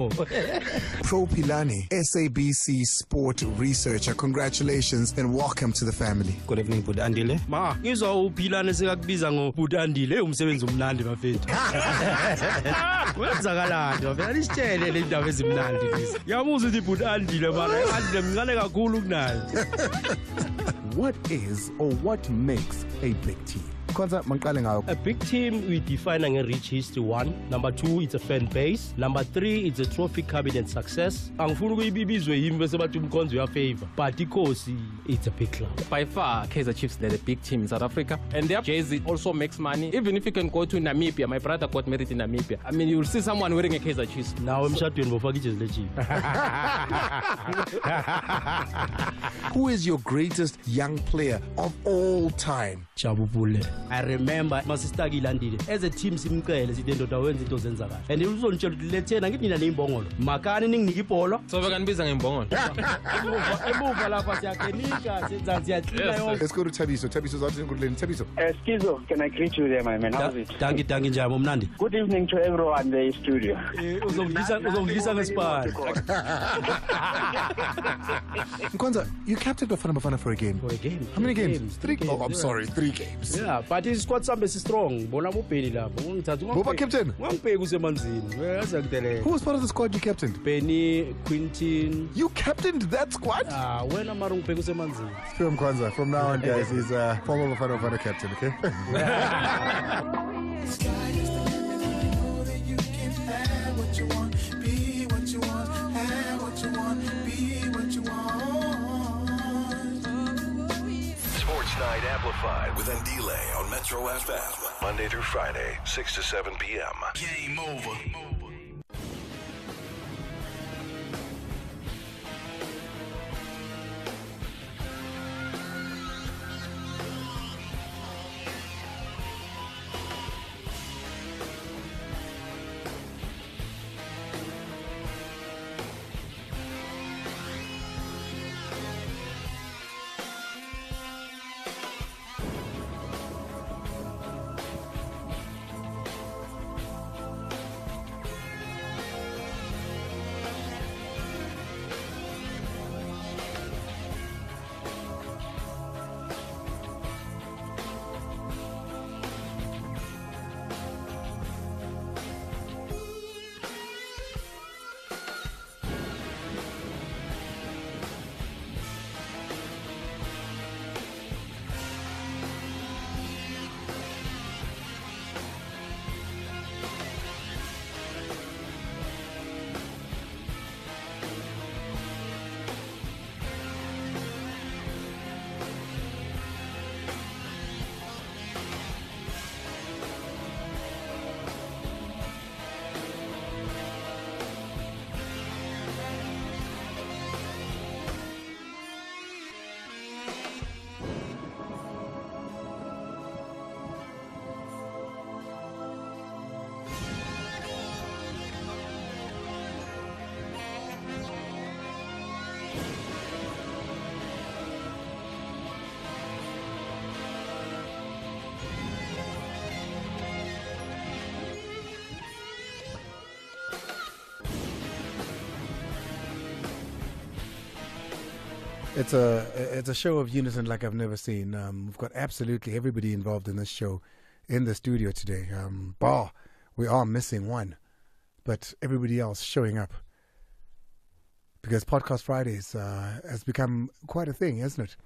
Pro Pilani, SABC sport researcher. Congratulations and welcome to the family. Good evening, Budandile. Ma, ngizwa uPhilane sekakubiza ngoBudandile umsebenzi omnandi bafethu. Wenzakalani bafethu? Isitshele le ndaba ezimnandi lezi. Yamuza ukuthi Budandile mara Andile mncane kakhulu kunayo. What is or what makes a big team? A big team we define a rich history. 1, number 2, it's a fan base. Number 3, it's a trophy cabinet success. Angifuna ukuyibizwe yimi bese bathi umkhonzo uya favor, but because it's a big club. By far, Kaizer Chiefs, they're the big team in South Africa, and their jersey also makes money. Even if you can go to Namibia, my brother got married in Namibia. I mean, you'll see someone wearing a Kaizer Chiefs. Now I'm shouting bofaka ijezi lechief. Who is your greatest young player of all time? Jabupule. I remember masisitaki ilandile as a team simcele sithi ndoda wenza into zenza kahle and uzonitshela ukuthi lethena ngithi nina neimbongolo makani ninginike ibhola So bakanibiza ngeimbongolo. emuva lapha siyakenika siyatlina yonke. Let's go to Tabiso. Tabiso's out in good lane. Tabiso. Skizo, can I greet you there, my man? How's it? Danki njani umnandi? Good evening to everyone in the studio. Uzongidlisa ngesipani. Kwanza, you captained Bafana Bafana for a game. For a game. How many games? 3 games. Oh, I'm sorry, 3 games. Yeah, but his squad sambe is strong. Bona mubheni lapho. Ungithatha Boba captain? Ungibheka usemanzini. Uyaza kudelela. Who was part of the squad you captained? Benny, Quintin. You captained that squad? Wena mara ungibheka usemanzini. Film Kwanza. From now on, guys, he's a former Bafana Bafana captain, okay? Sports Night Amplified with Andile on Metro FM. Monday through Friday, 6 to 7 p.m. Game over. It's a show of unison like I've never seen. We've got absolutely everybody involved in this show in the studio today. We are missing one, but everybody else showing up. Because Podcast Fridays has become quite a thing, hasn't it?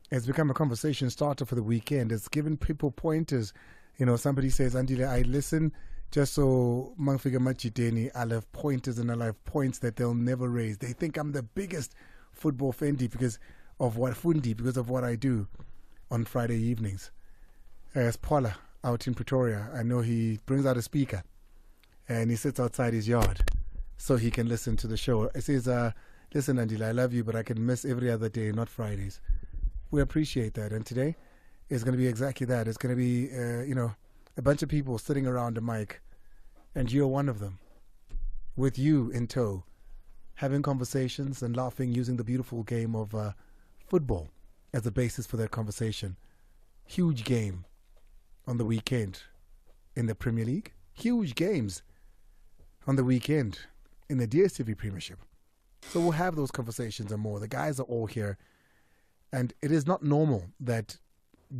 It's become a conversation starter for the weekend. It's given people pointers. You know, somebody says, Andile, I listen just so Mangfiga Machiteni, I'll have pointers and I'll have points that they'll never raise. They think I'm the biggest football fendi because of what I do on Friday evenings. As Paula out in Pretoria, I know he brings out a speaker and he sits outside his yard so he can listen to the show. He says, listen, Andile, I love you, but I can miss every other day, not Fridays. We appreciate that. And today is going to be exactly that. It's going to be, a bunch of people sitting around a mic, and you're one of them, with you in tow, having conversations and laughing, using the beautiful game of football as the basis for that conversation. Huge game on the weekend in the Premier League. Huge games on the weekend in the DStv Premiership. So we'll have those conversations and more. The guys are all here. And it is not normal that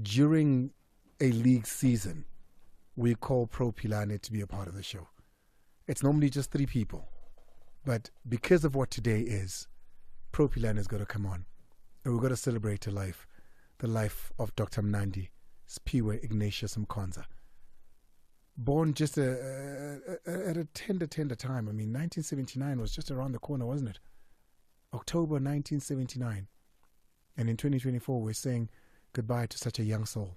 during a league season, we call Pro Pilane to be a part of the show. It's normally just 3 people. But because of what today is, Pro Pilane is going to come on. And we're going to celebrate the life of Dr. Mnandi Spiwe Ignatius Mkonza. Born just at a tender time. I mean, 1979 was just around the corner, wasn't it? October 1979. And in 2024, we're saying goodbye to such a young soul.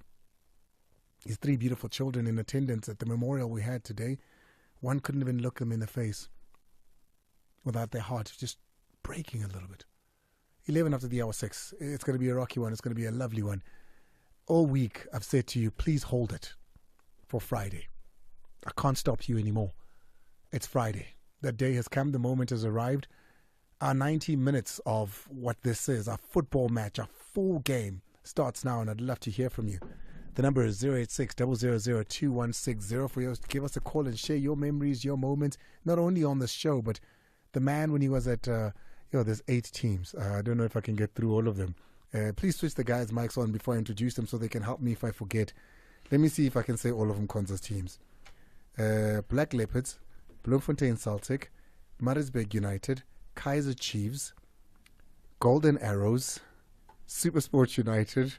His 3 beautiful children in attendance at the memorial we had today. One couldn't even look them in the face without their heart just breaking a little bit. 11 after the hour 6. It's going to be a rocky one. It's going to be a lovely one. All week, I've said to you, please hold it for Friday. I can't stop you anymore. It's Friday. That day has come. The moment has arrived. Our 90 minutes of what this is, our football match, our full game starts now, and I'd love to hear from you. The number is 086-000-2160 for you to give us a call and share your memories, your moments, not only on the show, but the man when he was at, there's 8 teams. I don't know if I can get through all of them. Please switch the guys' mics on before I introduce them so they can help me if I forget. Let me see if I can say all of them Konza's teams. Black Leopards, Bloemfontein Celtic, Maritzburg United, Kaizer Chiefs, Golden Arrows, Supersports United.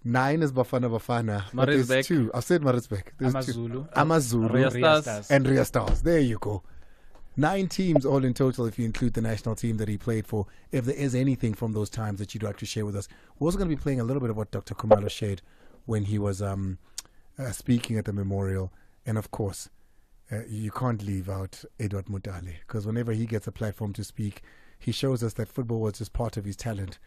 9 is Bafana. Maritzburg. 2. I've said Maritzburg. Amazulu. Amazulu. And Ria Stars. There you go. 9 teams all in total if you include the national team that he played for. If there is anything from those times that you'd like to share with us. We're also going to be playing a little bit of what Dr. Khumalo shared when he was speaking at the memorial. And of course, you can't leave out Edward Mutale, because whenever he gets a platform to speak, he shows us that football was just part of his talent.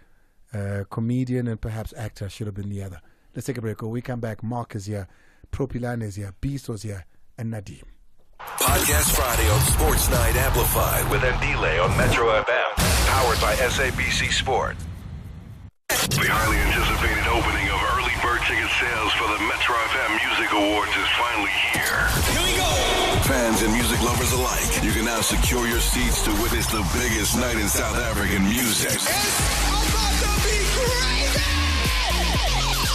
Comedian and perhaps actor should have been the other. Let's take a break. When we come back, Mark is here, Pro Pilane is here, Biso's here, and Nadim. Podcast Friday on Sports Night Amplified with Ndile on Metro FM. Powered by SABC Sport. The highly anticipated opening of early bird ticket sales for the Metro FM Music Awards is finally here. Here we go! Fans and music lovers alike, you can now secure your seats to witness the biggest night in South African music. It's about to be crazy!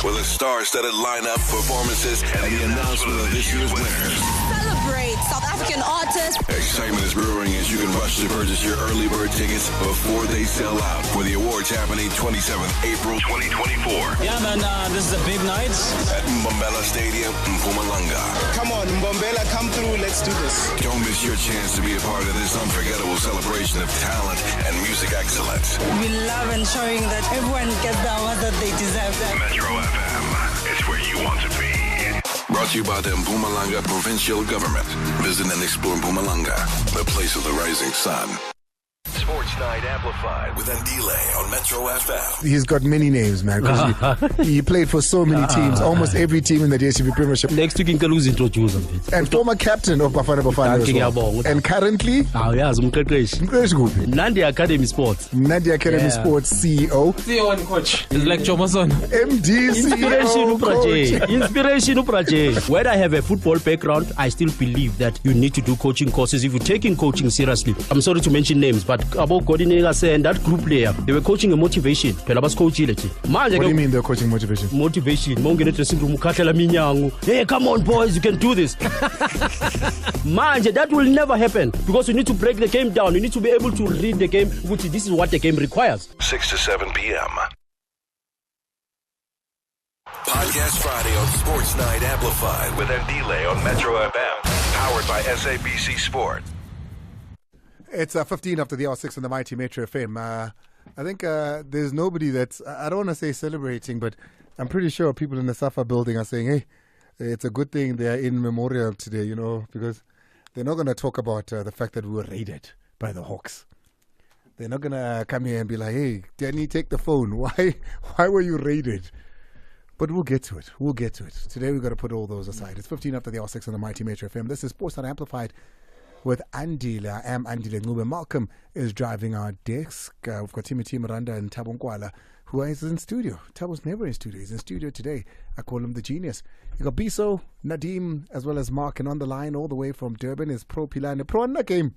With a star-studded lineup, performances, and the announcement of this year's winners. Celebrate South African artists. Excitement is brewing as you can rush to purchase your early bird tickets before they sell out. For the awards happening 27th April 2024. Yeah, man, this is a big night. At Mbombela Stadium in Mpumalanga. Come on, Mbombela, come through. Let's do this. Don't miss your chance to be a part of this unforgettable celebration of talent and music excellence. We love ensuring that everyone gets the award that they deserve. Metro FM, it's where you want to be. Brought to you by the Mpumalanga Provincial Government. Visit and explore Mpumalanga, the place of the rising sun. Sports Night Amplified with Ndile on Metro FM. He's got many names, man. 'Cause he played for so many teams, almost every team in the DStv Premiership. Next week introduce And former captain of Bafana Bafana as well. And currently, Nandi Academy Sports. Nandi Academy Sports CEO. CEO and coach. It's like Chomason. MD Inspiration CEO coach. Inspiration Upraje. Where I have a football background, I still believe that you need to do coaching courses if you're taking coaching seriously. I'm sorry to mention names, but about Godinega and that group player, they were coaching a motivation. What do you mean they're coaching motivation? Motivation. Hey, come on, boys, you can do this. That will never happen because you need to break the game down. You need to be able to read the game, which this is what the game requires. 6 to 7 p.m. Podcast Friday on Sports Night Amplified with Ndile on Metro FM. Powered by SABC Sport. It's 15 after the hour 6 on the mighty Metro FM. I think there's nobody that's, I don't want to say celebrating, but I'm pretty sure people in the Safa building are saying, hey, it's a good thing they're in memorial today, you know, because they're not going to talk about the fact that we were raided by the Hawks. They're not going to come here and be like, hey, Danny, take the phone. Why were you raided? But we'll get to it. We'll get to it. Today we've got to put all those aside. It's 15 after the hour 6 on the mighty Metro FM. This is Sports Night Amplified with Ndile. I am Ndile Ngube. Malcolm is driving our desk. We've got Timothy Miranda and Tabonkwala, who is in studio. Tabo's never in studio. He's in studio today. I call him the genius. You got Biso, Nadim, as well as Mark, and on the line all the way from Durban is Pro Pilane. Pro on the game.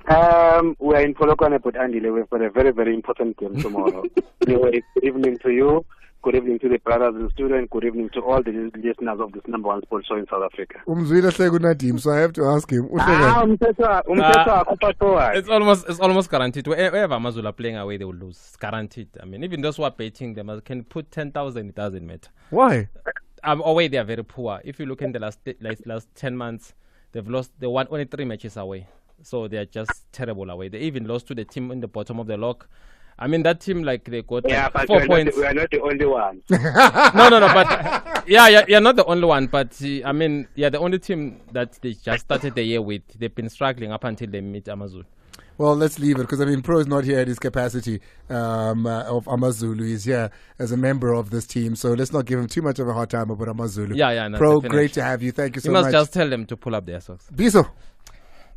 We're in Polokwane, but Andile, we've got a very, very important game tomorrow. Anyway, good evening to you. Good evening to the brothers in the studio, and good evening to all the listeners of this number one sports show in South Africa. So I have to ask him. It's almost guaranteed. Wherever Amazulu are playing away, they will lose. It's guaranteed. I mean, even those who are betting, they can put 10,000. It doesn't matter. Why? Away, they are very poor. If you look in the last 10 months, they've lost. They won only 3 matches away. So they are just terrible away. They even lost to the team in the bottom of the log. I mean, that team, like, they got 4 points. We are not the only one. No, but you're not the only one. But I mean, you're the only team that they just started the year with. They've been struggling up until they meet Amazulu. Well, let's leave it because, I mean, Pro is not here at his capacity of Amazulu. He's here as a member of this team. So let's not give him too much of a hard time about Amazulu. Yeah, no, Pro, definitely. great to have you. Thank you so much. You must just tell them to pull up their socks. Biso.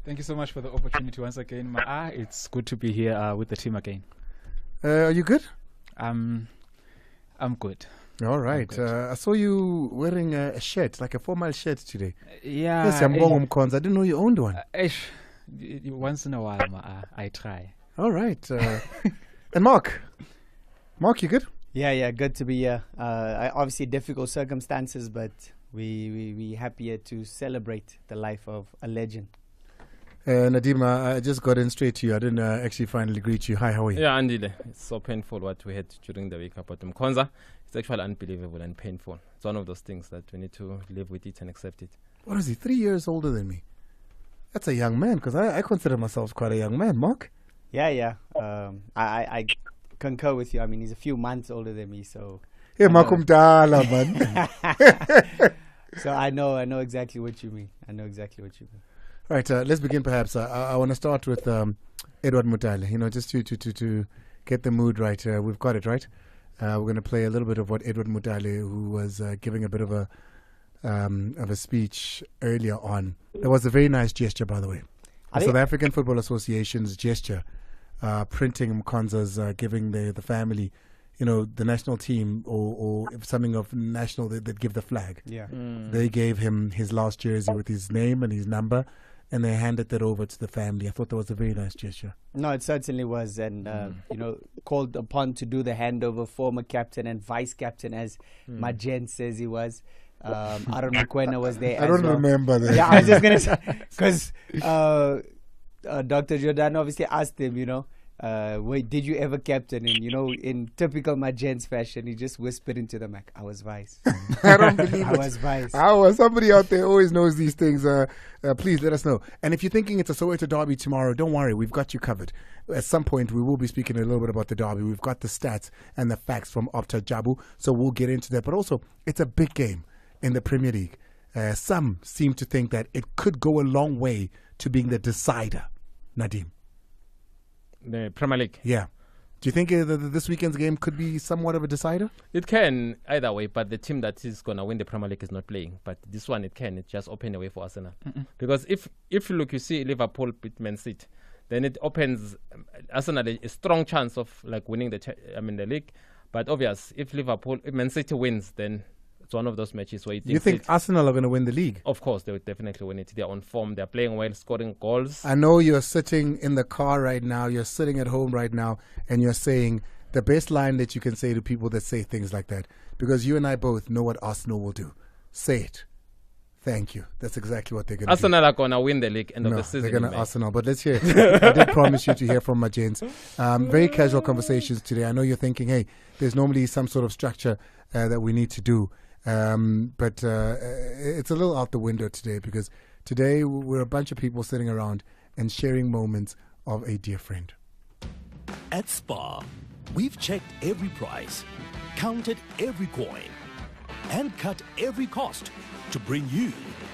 Thank you so much for the opportunity once again. It's good to be here with the team again. Are you good? I'm good. All right. Good. I saw you wearing a shirt, like a formal shirt today. Yeah. Yes, I didn't know you owned one. Once in a while, I try. All right. And Mark, you good? Yeah, good to be here. Obviously, difficult circumstances, but we happier to celebrate the life of a legend. Nadim, I just got in straight to you. I didn't actually finally greet you. Hi, how are you? Yeah, Andy, it's so painful what we had during the week about Mkonza. It's actually unbelievable and painful. It's one of those things that we need to live with it and accept it. What is he, 3 years older than me? That's a young man, because I consider myself quite a young man. Mark? Yeah. I concur with you. I mean, he's a few months older than me, so... Hey, Makum Dala, man. So I know exactly what you mean. Right, let's begin perhaps. I want to start with Edward Mutale, just to get the mood right. We've got it, right? We're going to play a little bit of what Edward Mutale, who was giving a bit of a speech earlier on. That was a very nice gesture, by the way. The South African Football Association's gesture, printing Mkonza's, giving the family, the national team or if something of national, they'd give the flag. Yeah. They gave him his last jersey with his name and his number, and they handed that over to the family. I thought that was a very nice gesture. No, it certainly was. And, called upon to do the handover, former captain and vice captain, as Majen says he was. Aaron Mokoena was there. I don't remember that. Yeah, I was just going to say, because Dr. Jordan obviously asked him, wait, did you ever captain? And, in typical Majen's fashion, he just whispered into the mic, I was vice. I don't believe I it. was vice. Somebody out there always knows these things. Please let us know. And if you're thinking it's a Soweto derby tomorrow, don't worry. We've got you covered. At some point, we will be speaking a little bit about the derby. We've got the stats and the facts from Opta Jabu, so we'll get into that. But also, it's a big game in the Premier League. Some seem to think that it could go a long way to being the decider. Nadim. The Premier League. Yeah. Do you think this weekend's game could be somewhat of a decider? It can either way, but the team that is going to win the Premier League is not playing. But this one, it just open a way for Arsenal. Because if you look, you see Liverpool beat Man City, then it opens Arsenal a strong chance of winning the league. But obvious, if Man City wins, then it's one of those matches where you think Arsenal are going to win the league? Of course, they would definitely win it. They're on form. They're playing well, scoring goals. I know you're sitting in the car right now. You're sitting at home right now, and you're saying the best line that you can say to people that say things like that, because you and I both know what Arsenal will do. Say it. Thank you. That's exactly what they're going to do. Arsenal are going to win the league end of the season. They're going to Arsenal. But let's hear it. I did promise you to hear from my gents. Very casual conversations today. I know you're thinking, hey, there's normally some sort of structure that we need to do. But it's a little out the window today, because today we're a bunch of people sitting around and sharing moments of a dear friend. At Spar, we've checked every price, counted every coin, and cut every cost to bring you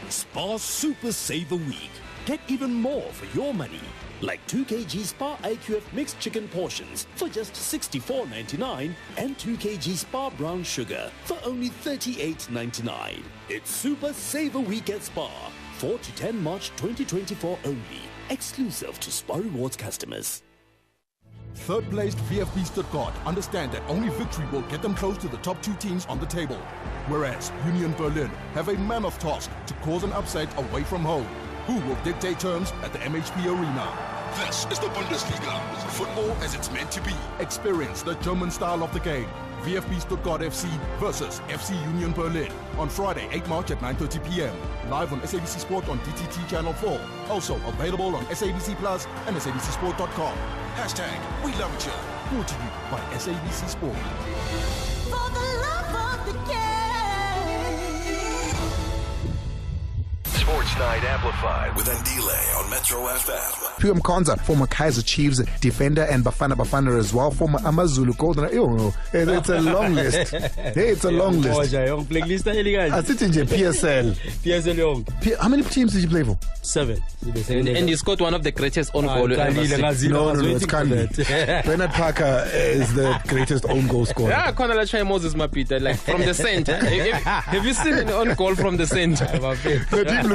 Spar Super Saver Week. Get even more for your money, like 2 kg Spar IQF mixed chicken portions for just $64.99 and 2 kg Spar brown sugar for only $38.99. It's Super Saver Week at Spar, 4 to 10 March 2024 only, exclusive to Spar Rewards customers. Third-placed VfB Stuttgart understand that only victory will get them close to the top 2 teams on the table, whereas Union Berlin have a mammoth task to cause an upset away from home. Who will dictate terms at the MHP Arena? This is the Bundesliga. Football as it's meant to be. Experience the German style of the game. VfB Stuttgart FC versus FC Union Berlin on Friday, 8 March at 9:30 p.m. Live on SABC Sport on DTT Channel 4. Also available on SABC Plus and SABCSport.com. Hashtag We Love It Here. Brought to you by SABC Sport. For the love of the game. Sports Night Amplified with Ndile on Metro FM. Pure Mkonza, former Kaizer Chiefs defender, and Bafana as well, former Amazulu Golden. It's a long list. It's a long list. I sit in PSL. How many teams did you play for? 7. And you scored one of the greatest own goal. No, it's Kandi. Bernard Parker is the greatest own goal scorer. Yeah, Konala Moses Mapita, like from the center. Have you seen an own goal from the center?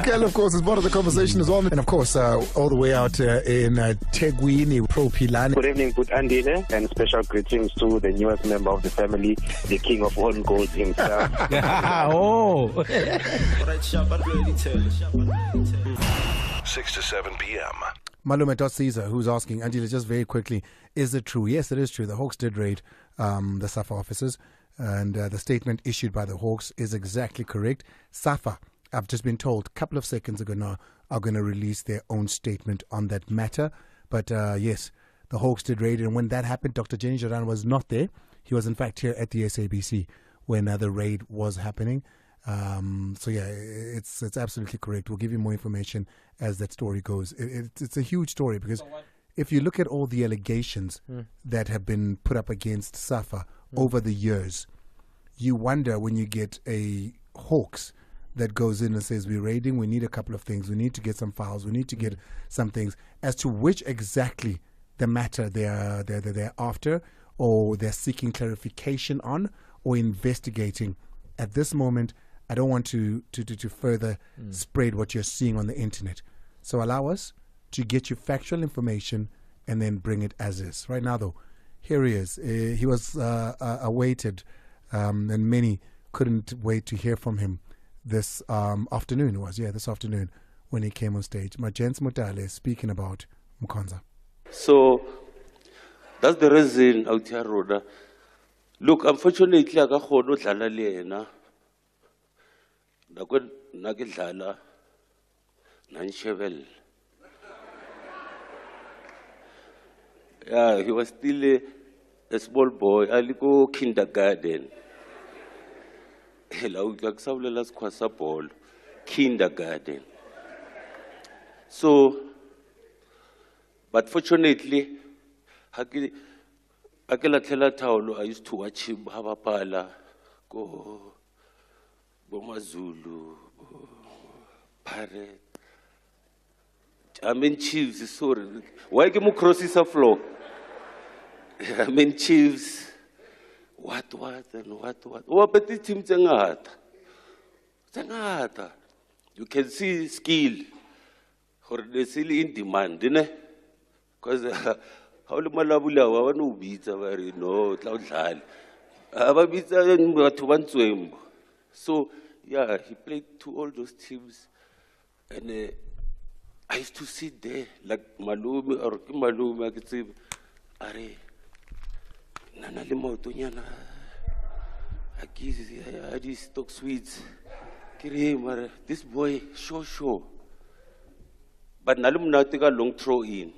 Lukel, of course, is part of the conversation as well. And of course, all the way out in Tegwini, Pro Pilani. Good evening, Put Andile, and special greetings to the newest member of the family, the king of all goals himself. Oh. 6 to 7 p.m. Malume.Caesar, who's asking, Angela, just very quickly, is it true? Yes, it is true. The Hawks did raid the Safa offices, and the statement issued by the Hawks is exactly correct. Safa, I've just been told a couple of seconds ago now, are going to release their own statement on that matter. But yes, the Hawks did raid, and when that happened, Dr. Jenny Jordan was not there. He was in fact here at the SABC when the raid was happening. So yeah, it's absolutely correct. We'll give you more information as that story goes. It's a huge story because if you look at all the allegations that have been put up against Safa over the years, you wonder when you get a Hawks that goes in and says, we're raiding, we need a couple of things, we need to get some files, we need to get some things, as to which exactly the matter they're after, or they're seeking clarification on, or investigating. At this moment, I don't want to further spread what you're seeing on the internet. So allow us to get you factual information and then bring it as is. Right now, though, here he is. He was awaited, and many couldn't wait to hear from him this afternoon. This afternoon when he came on stage. Majens Mutale speaking about Mkonza. So that's the reason out here, Roda. Look, unfortunately, I got hold of Lena. Nagidala Nanchevel. Yeah, he was still a small boy. I go kindergarten. Hello, kindergarten. So, but fortunately, I used to watch him have a pala, go Mazulu, Pirate. I mean, Chiefs, sorry. Why can you cross this floor? I mean, Chiefs. What? Oh, but the team Zangata. You can see skill. Or they still in demand, didn't it? Because how the Malabula want to beat a very no cloud hall. So yeah, he played to all those teams, and I used to sit there like Malume, I could say, Are Nana Limotonyana, I these stock sweets. This boy, sure. But Nalum now take a long throw in,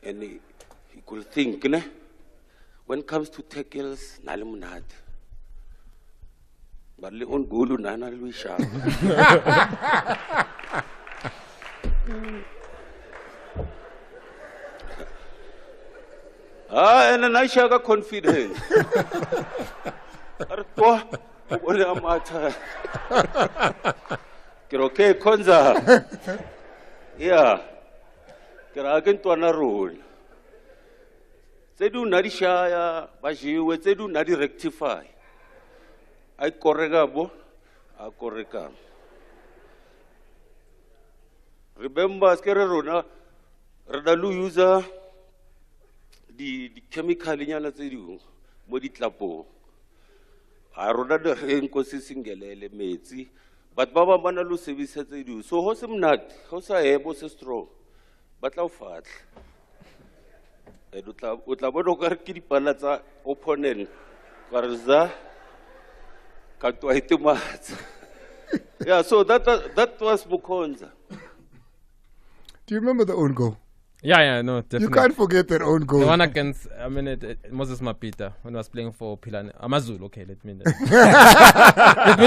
and he could think, ne? When it comes to tackles, Nalum not. But on Gulu Nana Luisha. And then I got confidence. Okay, Konza. Yeah. Kiragen to an rule. They do not share, but they do not rectify. I corregabo, I correga. Remember, Skererona, Radalu user di chemical nyana tse dingwe mo ditlapong a rona de re nko se singelele metsi but ba bang ba na lo sebisa tse dingwe so ho se mnate ho sa hebo se strong ba tla o fatla o tla bona ka re ke dipala tsa opponent ka re za ka twa itematsa yeah so that was Mukonza. Do you remember the own goal? Yeah, no, definitely. You can't forget that own goal. The one against, Moses Mapita when he was playing for Pilana. Amazulu, okay, let me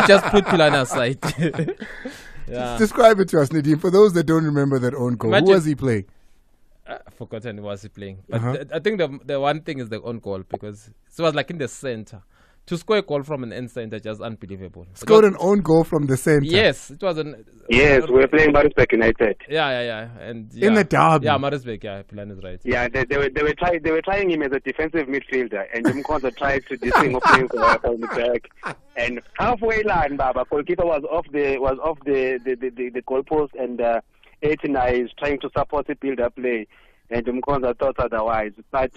just put Pilana aside. Yeah. Describe it to us, Nadeem. For those that don't remember that own goal, who was he playing? I've forgotten who was he playing. But I think the one thing is the own goal because it was like in the center. To score a goal from an end center, just unbelievable. Scored an own goal from the center. Yes, it was an. Yes, we're playing Maritzburg United. Yeah, and in the derby. Yeah, Maritzburg. Yeah, Plan is right. Yeah, they were trying him as a defensive midfielder, and Mkonza tried to this thing of playing for Maritzburg. And halfway line, Baba, goalkeeper was off the goalpost, and 89 is trying to support the build-up play, and Mkonza thought otherwise. But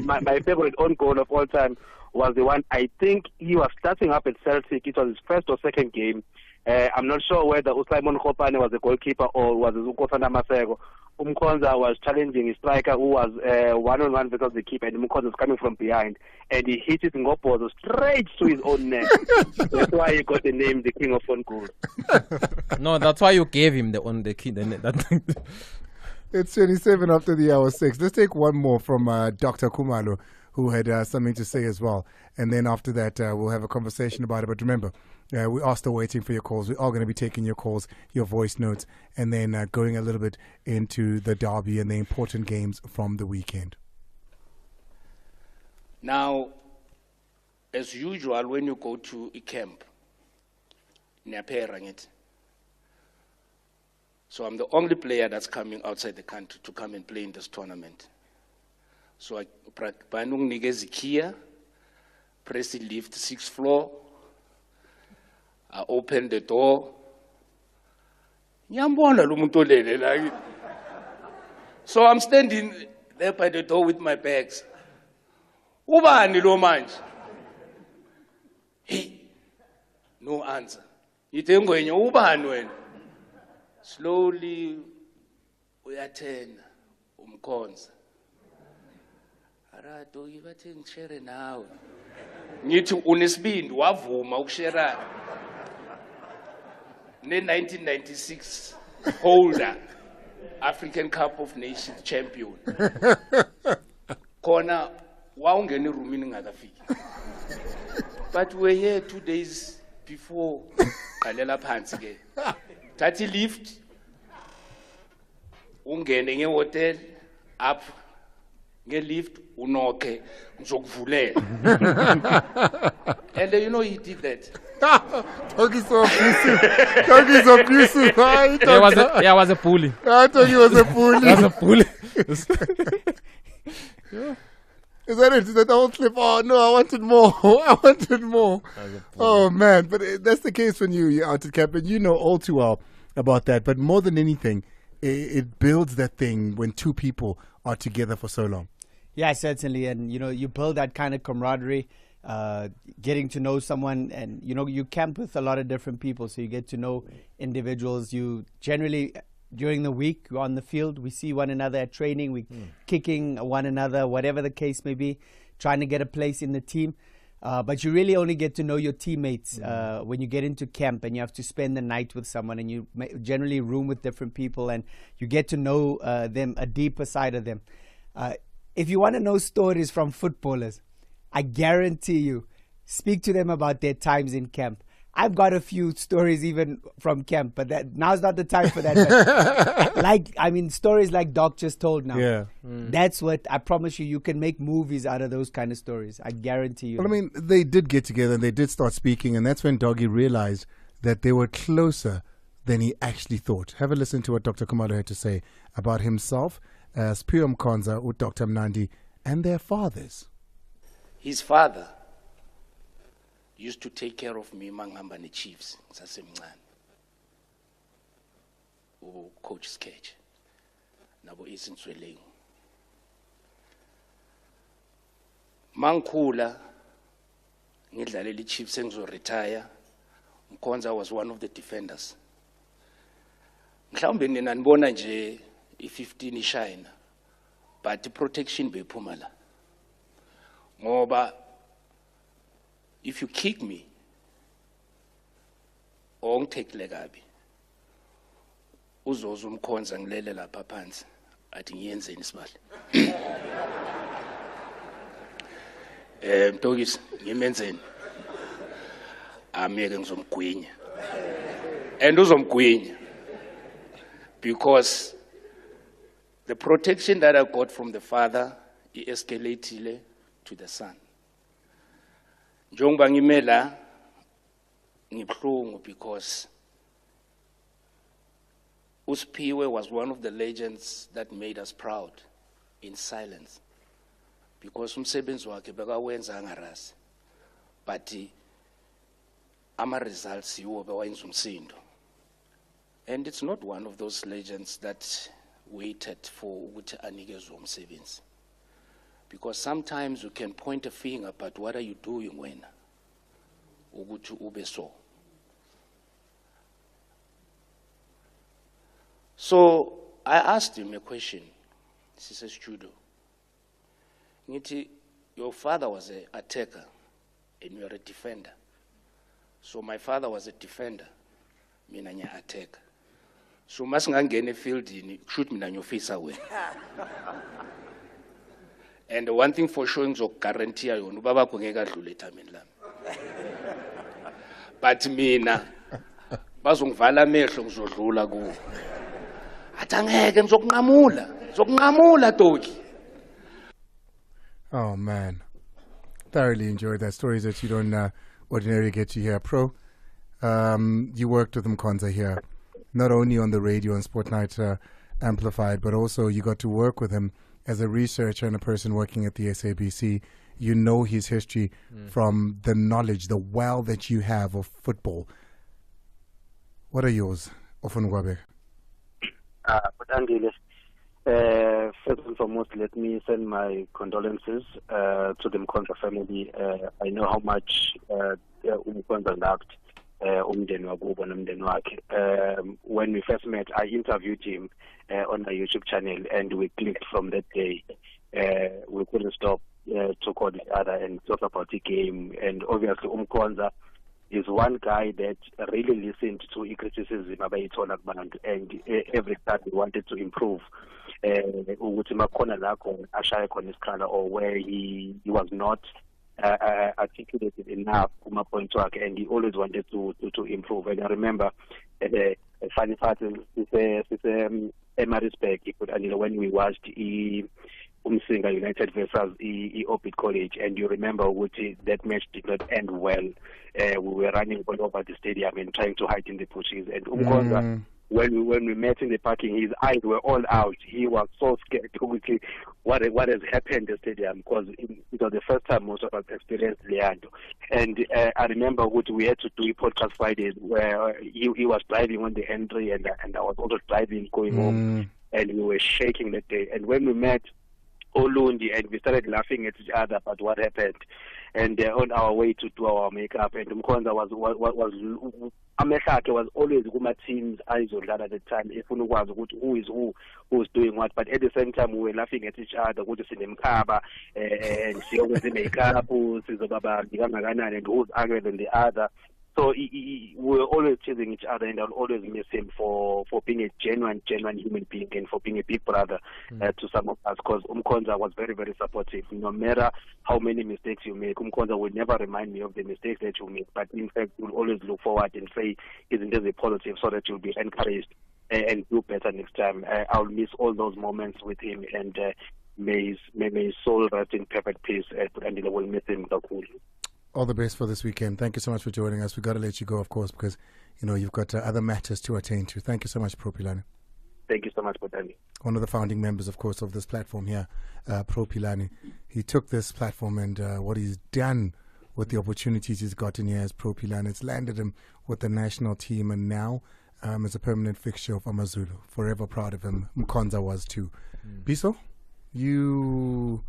my favorite own goal of all time was the one, I think he was starting up at Celtic. It was his first or second game. I'm not sure whether Usaimon Khopane was the goalkeeper or was Ukosana Masego. Mkonza was challenging his striker who was one-on-one versus the keeper, and Mkonza was coming from behind. And he hit it in Ngopozo straight to his own neck. That's why he got the name the King of Own Goals. No, that's why you gave him the key. It's 27 after the hour 6. Let's take one more from Dr. Kumalo, who had something to say as well. And then after that, we'll have a conversation about it. But remember, we are still waiting for your calls. We are going to be taking your calls, your voice notes, and then going a little bit into the derby and the important games from the weekend. Now, as usual, when you go to a camp, so I'm the only player that's coming outside the country to come and play in this tournament. So I press the lift, 6th floor. I open the door. So I'm standing there by the door with my bags. Hey, no answer. Slowly, we attend Umkonza. Arato, you are taking share now. Nitu unisbindi wavuma ukushera ne 1996 holder African Cup of Nations champion. Kona waungeni rumini ngakafiki. But we're here 2 days before Kalela Phansi ke. Tati lift ungene nge hotel up nge lift unoke ngizokuvulela. And you know he did that. Doggy so abusive. Doggy so abusive. Yeah, was a bully. I thought he was a bully. Was a bully. Yeah. Is that it? Is that the whole clip? Oh no, I wanted more. I wanted more. Oh man, but that's the case when you're out at camp, and you know all too well about that. But more than anything, it builds that thing when two people are together for so long. Yeah, certainly, and you build that kind of camaraderie, getting to know someone, and you camp with a lot of different people, so you get to know individuals. You generally, during the week, you're on the field, we see one another at training, we kicking one another, whatever the case may be, trying to get a place in the team. But you really only get to know your teammates when you get into camp and you have to spend the night with someone, and you generally room with different people, and you get to know them, a deeper side of them. If you want to know stories from footballers, I guarantee you, speak to them about their times in camp. I've got a few stories even from camp, but now's not the time for that. Stories like Doc just told now. Yeah. That's what, I promise you can make movies out of those kind of stories. I guarantee you. Well, I mean, they did get together and they did start speaking, and that's when Doggy realized that they were closer than he actually thought. Have a listen to what Dr. Kumalo had to say about himself, Spar Mkonza with Dr. Mnandi, and their fathers. His father used to take care of me mangamba ne Chiefs sasemncane. Coach Sketch nabo isinsweleng. Mangikhula ngidlalela iChiefs engizoretire. Mkhonza was one of the defenders. Mhlawumbe nina nibona nje i15 ishayina, but protection beyiphuma la. Ngoba if you kick me or ngithekile kabi, uzoza umkhonza ngilele lapha phansi athi ngiyenzeni isibali. Mtokisi ngimenzeni. Ameke ngizomgwinya. And uzomgwinya because the protection that I got from the father escalated to the son. Njengoba ngime la ngibhlungu because Uspiwe was one of the legends that made us proud in silence, because umsebenzi wakhe bekawenza angarasi, but ama results yiwo bewayenza umsindo. And it's not one of those legends that waited for ukuthi anikezwe umsebenzi, because sometimes you can point a finger, but what are you doing wena ukuthi ube so? So I asked him a question. He says, Judo, your father was an attacker and you are a defender. So my father was a defender, mina nya attacker. So masingangena efieldini shoot mina nyofisa wena. And the one thing for sure ngizoguarantee yona ubaba kho ngeke adlule ethameni lami. But mina bazongivala amehlo ngizodlula kuwo. Oh man, thoroughly enjoyed that. Stories that you don't ordinarily get to hear. Pro, you worked with Mkhonza here, not only on the radio and Sport Night Amplified, but also you got to work with him as a researcher and a person working at the SABC. You know his history from the knowledge, the well that you have of football. What are yours, Ofungwabe? But Andile, first and foremost, let me send my condolences to the Mkhonza family. I know how much Mkhonza loved umndeni wakubo nomndeni wakhe. When we first met, I interviewed him on my YouTube channel, and we clicked from that day. We couldn't stop to call each other and talk about the game. And obviously, Mkhonza is one guy that really listened to criticism about it, and every time he wanted to improve. Or where he was not articulated enough, and he always wanted to improve. And I remember a funny part is Emma Respect, when we watched Umsinga United versus Orbit College, and you remember that match did not end well. We were running all over the stadium and trying to hide in the bushes. And Mkhonza, when we met in the parking, his eyes were all out. He was so scared quickly what has happened in the stadium, because it was the first time most of us experienced Leandro. And I remember we had to do a podcast Fridays where he was driving on the entry, and I was also driving going home, and we were shaking that day. And when we met Olundi, and we started laughing at each other about what happened, and on our way to do our makeup, and Mkhonza was Ameshake was always Guma team's eyes on that at the time. If who is who's doing what, but at the same time we were laughing at each other. Who's in Mkaba and she always makeup, who's and who's angry than the other. So we were always chasing each other, and I'll always miss him for being a genuine human being, and for being a big brother to some of us, because Mkhonza was very, very supportive. No matter how many mistakes you make, Mkhonza will never remind me of the mistakes that you make, but in fact will always look forward and say, isn't this a positive, so that you'll be encouraged and do better next time. I'll miss all those moments with him, and may his soul rest in perfect peace, and we'll miss him. All the best for this weekend. Thank you so much for joining us. We've got to let you go, of course, because you've got other matters to attend to. Thank you so much, Pro Pilani. Thank you so much, Potani. One of the founding members, of course, of this platform here, Pro Pilani. He took this platform, and what he's done with the opportunities he's gotten here as Pro Pilani, it's landed him with the national team, and now as a permanent fixture of AmaZulu. Forever proud of him. Mkhonza was too. Biso, you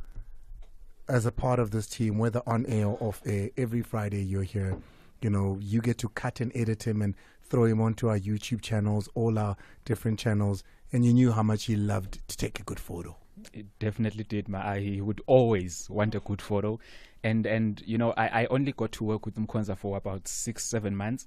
as a part of this team, whether on air or off air, every Friday you're here. You know, you get to cut and edit him and throw him onto our YouTube channels, all our different channels, and you knew how much he loved to take a good photo. It definitely did. He would always want a good photo, and you know, I only got to work with Mkonza for about 6-7 months,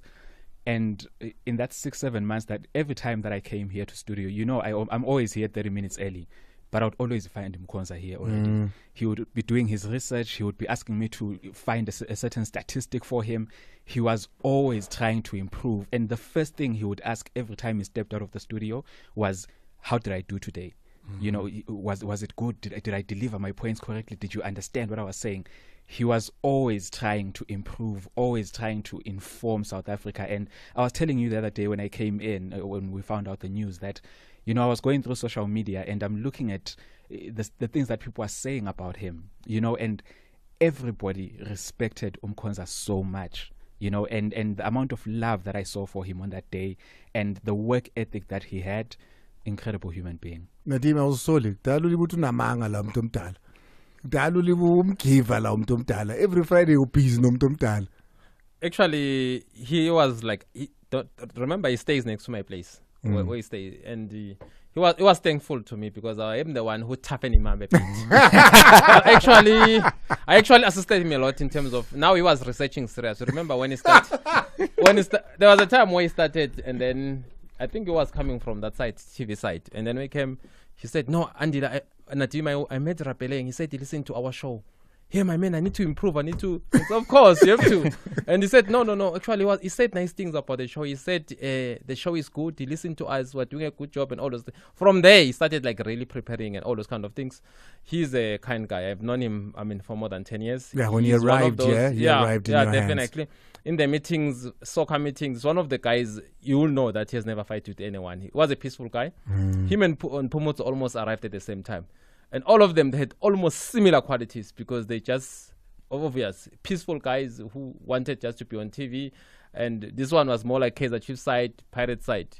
and in that 6-7 months, that every time that I came here to studio, you know, I'm always here 30 minutes early, but I would always find Mkonza here already. He would be doing his research. He would be asking me to find a certain statistic for him. He was always trying to improve, and the first thing he would ask every time he stepped out of the studio was, "How did I do today? You know, was it good? Did I deliver my points correctly? Did you understand what I was saying?" He was always trying to improve, always trying to inform South Africa. And I was telling you the other day when I came in, when we found out the news, that, you know, I was going through social media and I'm looking at the things that people are saying about him, you know, and everybody respected Mkonza so much, you know, and the amount of love that I saw for him on that day and the work ethic that he had. Incredible human being. Nadima uzosoli dala ulibuthi unamanga la umuntu omdala. Dala ulibu umgiva la umuntu omdala. Every Friday ubhizi nomuntu omdala. Actually, he was like, remember he stays next to my place where he stays, and he was thankful to me because I am the one who toughened him up a bit. I actually assisted him a lot in terms of, now he was researching serious. Remember when he started? There was a time where he started, and then I think he was coming from that side, TV side. And then we came, he said, "No, Andy, Nadim, I met Rapeleng. He said, he listened to our show. Here, my man, I need to improve. I need to." Said, "Of course, you have to." And he said, no. Actually, he said nice things about the show. He said, the show is good. He listened to us. We're doing a good job and all those things. From there, he started like really preparing and all those kind of things. He's a kind guy. I've known him, for more than 10 years. Yeah, when he arrived, he arrived in your definitely. hands. In the meetings, soccer meetings, one of the guys, you will know that he has never fought with anyone. He was a peaceful guy. Him and Pumutso almost arrived at the same time. And all of them, they had almost similar qualities because they just, obvious, peaceful guys who wanted just to be on TV. And this one was more like Kaizer Chiefs side, Pirate side.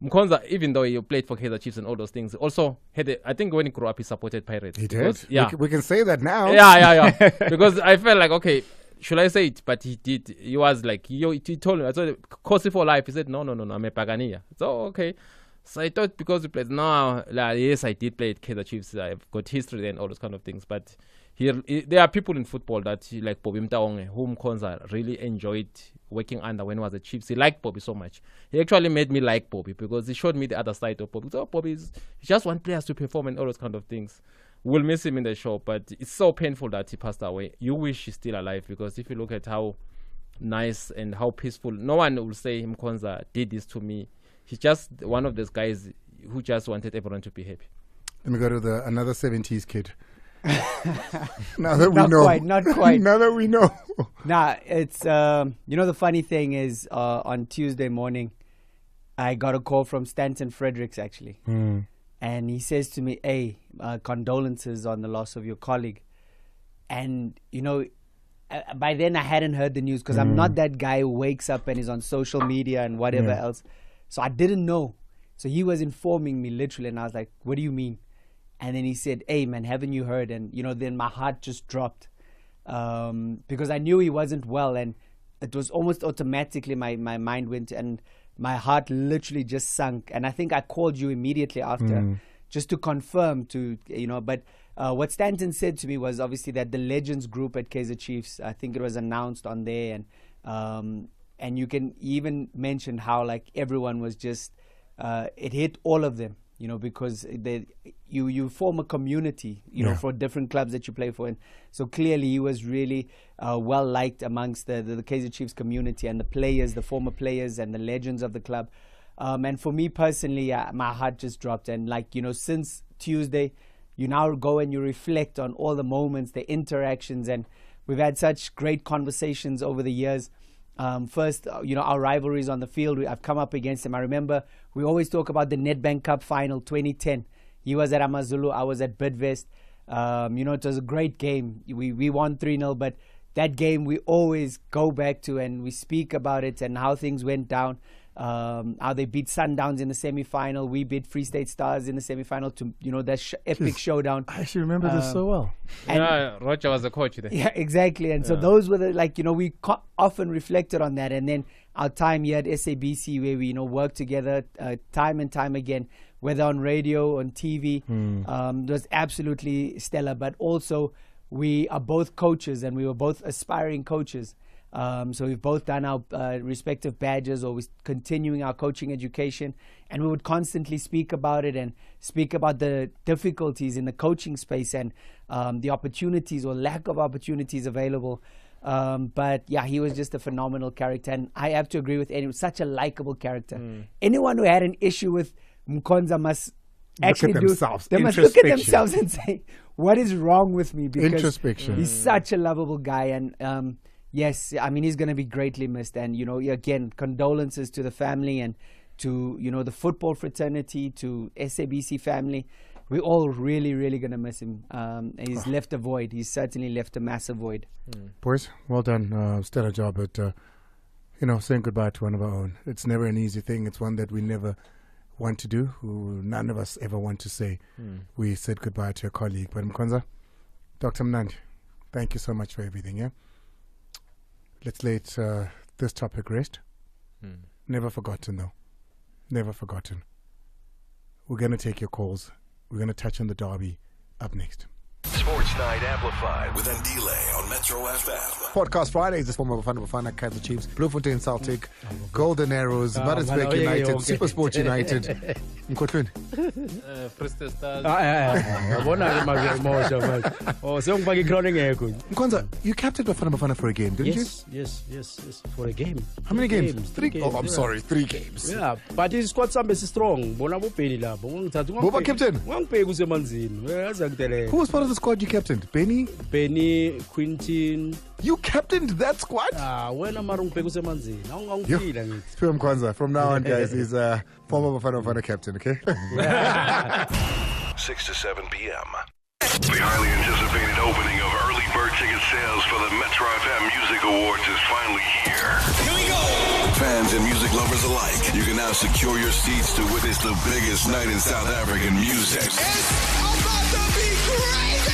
Mkonza, even though he played for Kaizer Chiefs and all those things, also had I think when he grew up, he supported Pirates. He did? Yeah. We can say that now. Yeah. Because I felt like, okay, should I say it? But he did. He was like, he told me, I said, "Course for life." He said, no, I'm a Pagania. So, okay. So I thought because he played, yes, I did play at Kaizer Chiefs. I've got history there and all those kind of things. But there are people in football that, like Bobby Mtaonge, whom Konza really enjoyed working under when he was at Chiefs. He liked Bobby so much. He actually made me like Bobby because he showed me the other side of Bobby. So Bobby he just wants players to perform and all those kind of things. We'll miss him in the show, but it's so painful that he passed away. You wish he's still alive because if you look at how nice and how peaceful, no one will say Mkonza did this to me. He's just one of those guys who just wanted everyone to be happy. Let me go to another 70s kid. Now that we know. Not quite. Now that we know. It's, the funny thing is, on Tuesday morning, I got a call from Stanton Fredericks, actually. And he says to me, "Hey, condolences on the loss of your colleague." And, by then I hadn't heard the news because I'm not that guy who wakes up and is on social media and whatever else. So I didn't know. So he was informing me literally, and I was like, "What do you mean?" And then he said, "Hey, man, haven't you heard?" And, then my heart just dropped because I knew he wasn't well. And it was almost automatically my mind went, and my heart literally just sunk. And I think I called you immediately after just to confirm but what Stanton said to me was obviously that the Legends group at Kaizer Chiefs, I think it was announced on there, and you can even mention how like everyone was just, it hit all of them, because you form a community, for different clubs that you play for. And so clearly he was really well liked amongst the Kaizer Chiefs community and the players, the former players and the legends of the club. And for me personally, my heart just dropped. And since Tuesday, you now go and you reflect on all the moments, the interactions, and we've had such great conversations over the years. First, our rivalries on the field, I've come up against him. I remember we always talk about the Nedbank Cup final 2010. He was at Amazulu, I was at Bidvest. It was a great game. We won 3-0, but that game we always go back to and we speak about it and how things went down. how they beat Sundowns in the semi-final. We beat Free State Stars in the semi-final to, that epic showdown. I actually remember this so well. And Roger was the coach there. Yeah, exactly. And so those were we often reflected on that. And then our time here at SABC, where we, worked together time and time again, whether on radio, on TV, was absolutely stellar. But also, we are both coaches, and we were both aspiring coaches. So we've both done our respective badges, or we're continuing our coaching education, and we would constantly speak about it and speak about the difficulties in the coaching space and the opportunities or lack of opportunities available. But yeah, he was just a phenomenal character, and I have to agree with Eddie. Such a likable character. Anyone who had an issue with Mkonza must actually they must look at themselves and say, what is wrong with me? Because introspection. He's such a lovable guy, and yes, I mean, he's going to be greatly missed. And again, condolences to the family and to the football fraternity, to SABC family. We're all really, really going to miss him. He's left a void. He's certainly left a massive void. Boys, well done. Stellar job. But saying goodbye to one of our own. It's never an easy thing. It's one that we never want to do. None of us ever want to say we said goodbye to a colleague. But Mkonza, Dr. Mnandi, thank you so much for everything. Yeah, let's let this topic rest. Never forgotten, though. Never forgotten. We're going to take your calls. We're going to touch on the derby up next. Sports Night Amplified with Ndile on Metro FM. Podcast Fridays, this form of Bafana Kaizer Chiefs, Bloemfontein Celtic, Golden Arrows, Maritzburg United, Super Sport United. Mkotlweni. Free State Stars. Mkonza, you captained Bafana for a game, didn't you? Yes, for a game. How many games? 3 games. Oh, I'm sorry, 3 games. Yeah, but his squad is strong. Boba captain. Who was part of the squad you captained? Benny, Quintin. You captained that squad? When I'm Spar Mkonza, from now on, guys, he's a former Bafana captain, okay? 6 to 7 p.m. The highly anticipated opening of early bird ticket sales for the Metro FM Music Awards is finally here. Here we go! Fans and music lovers alike, you can now secure your seats to witness the biggest night in South African music. It's about to be crazy!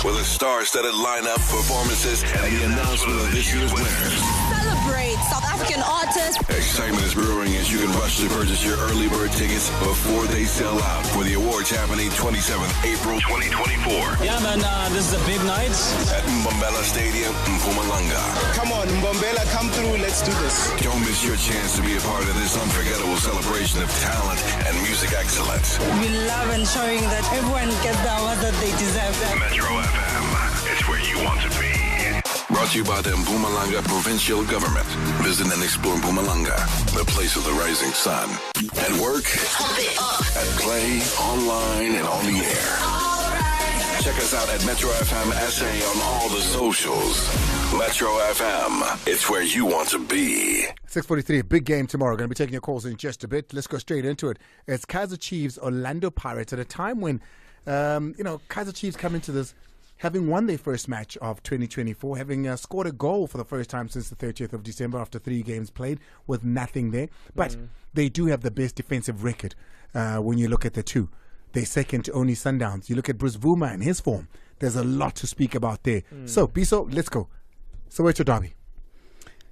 With a star-studded lineup, performances, and the announcement of this year's winners. Celebrate South African artists. Excitement is brewing as you can rush to purchase your early bird tickets before they sell out for the awards happening 27th April 2024. Yeah, man, this is a big night. At Mbombela Stadium in Mpumalanga. Come on, Mbombela, come through. Let's do this. Don't miss your chance to be a part of this unforgettable celebration of talent and music excellence. We love ensuring that everyone gets the award that they deserve. Metro FM, it's where you want to be. Brought to you by the Mpumalanga Provincial Government. Visit and explore Mpumalanga, the place of the rising sun. At work, at play, online, and on the air. Check us out at Metro FM SA on all the socials. Metro FM, it's where you want to be. 6:43, big game tomorrow. Going to be taking your calls in just a bit. Let's go straight into it. It's Kaizer Chiefs, Orlando Pirates, at a time when, Kaizer Chiefs come into this having won their first match of 2024, having scored a goal for the first time since the 30th of December after 3 games played with nothing there. But they do have the best defensive record when you look at the two. They're second to only Sundowns. You look at Bruce Vuma and his form. There's a lot to speak about there. So, Biso, let's go. Soweto Derby.